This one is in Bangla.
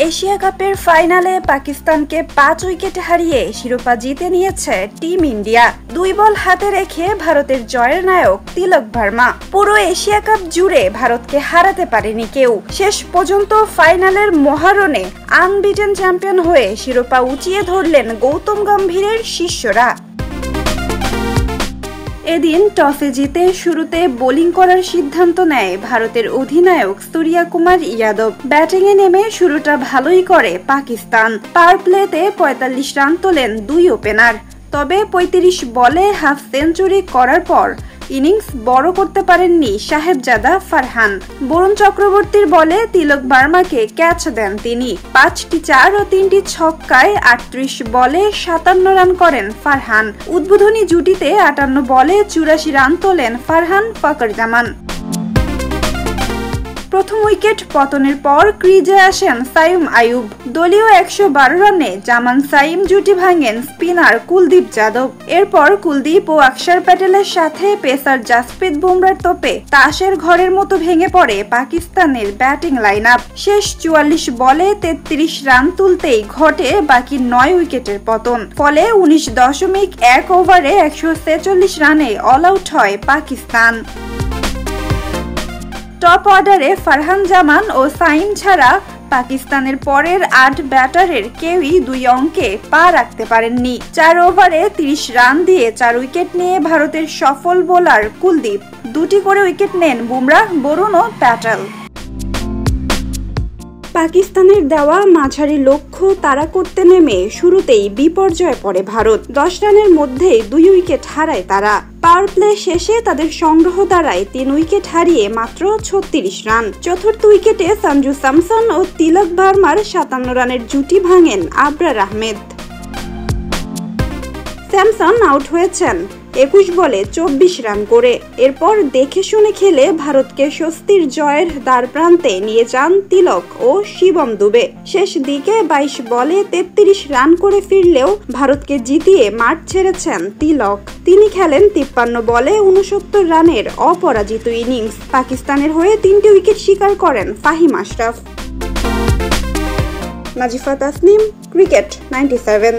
এশিয়া কাপের ফাইনালে পাকিস্তানকে 5 উইকেটে হারিয়ে শিরোপা জিতে নিয়েছে টিম ইন্ডিয়া। 2 বল হাতে রেখে ভারতের জয়ের নায়ক তিলক ভার্মা। পুরো এশিয়া কাপ জুড়ে ভারতকে হারাতে পারেনি কেউ। শেষ পর্যন্ত ফাইনালের মহারণে আনবিটেন চ্যাম্পিয়ন হয়ে শিরোপা উঁচিয়ে ধরলেন গৌতম গম্ভীরের শিষ্যরা। এদিন টসে জিতে শুরুতে বোলিং করার সিদ্ধান্ত নেয় ভারতের অধিনায়ক সূর্য কুমার যাদব। ব্যাটিংয়ে নেমে শুরুটা ভালোই করে পাকিস্তান। পাওয়ার প্লেতে 45 রান তোলেন 2 ওপেনার। তবে 35 বলে হাফ সেঞ্চুরি করার পর ইনিংস বড় করতে পারেননি সাহেবজাদা ফারহান। বরুণ চক্রবর্তীর বলে তিলক ভার্মাকে ক্যাচ দেন তিনি। 5টি 4 ও 3টি ছক্কায় 38 বলে 57 রান করেন ফারহান। উদ্বোধনী জুটিতে 58 বলে 84 রান তোলেন ফারহান ফাকরজামান। প্রথম উইকেট পতনের পর ক্রিজে আসেন সাইম আইয়ুব। দলীয় 112 রানে জামান সাইম জুটি ভাঙেন স্পিনার কুলদীপ যাদব। এরপর কুলদীপ ও অক্ষর প্যাটেলের সাথে পেসার জাসপ্রীত বুমরার তোপে তাসের ঘরের মতো ভেঙে পড়ে পাকিস্তানের ব্যাটিং লাইন আপ। শেষ 44 বলে 33 রান তুলতেই ঘটে বাকি 9 উইকেটের পতন। ফলে 19.1 ওভারে 146 রানে অল আউট হয় পাকিস্তান। টপ অর্ডারে ফারহান জামান ও সাইম ছাড়া পাকিস্তানের পরের 8 ব্যাটারের কেউই 2 অঙ্কে পা রাখতে পারেননি। 4 ওভারে 30 রান দিয়ে 4 উইকেট নিয়ে ভারতের সফল বোলার কুলদীপ। 2টি করে উইকেট নেন বুমরাহ, বরুণ ও প্যাটেল। পাকিস্তানের দেওয়া মাঝারি লক্ষ্য তাড়া করতে নেমে শুরুতেই বিপর্যয়ে পড়ে ভারত। 10 রানের মধ্যেই 2 উইকেট হারায় তারা। পাওয়ার প্লে শেষে তাদের সংগ্রহ দাঁড়ায় 3 উইকেট হারিয়ে মাত্র 36 রান। চতুর্থ উইকেটে সঞ্জু স্যামসন ও তিলক ভার্মার 57 রানের জুটি ভাঙেন আবরার আহমেদ। স্যামসন আউট হয়েছেন 21 বলে 24 রান করে। এরপর দেখে শুনে খেলে ভারতকে স্বস্তির জয়ের দ্বার প্রান্তে নিয়ে যান তিলক ও শিবম দুবে। শেষ দিকে 22 বলে 33 রান করে ফিরলেও ভারতকে জিতিয়ে মাঠ ছেড়েছেন তিলক। তিনি খেলেন 53 বলে 69 রানের অপরাজিত ইনিংস। পাকিস্তানের হয়ে 3টি উইকেট শিকার করেন ফাহিম আশরাফ। নাজিফা তাসনিম, ক্রিকেট 97।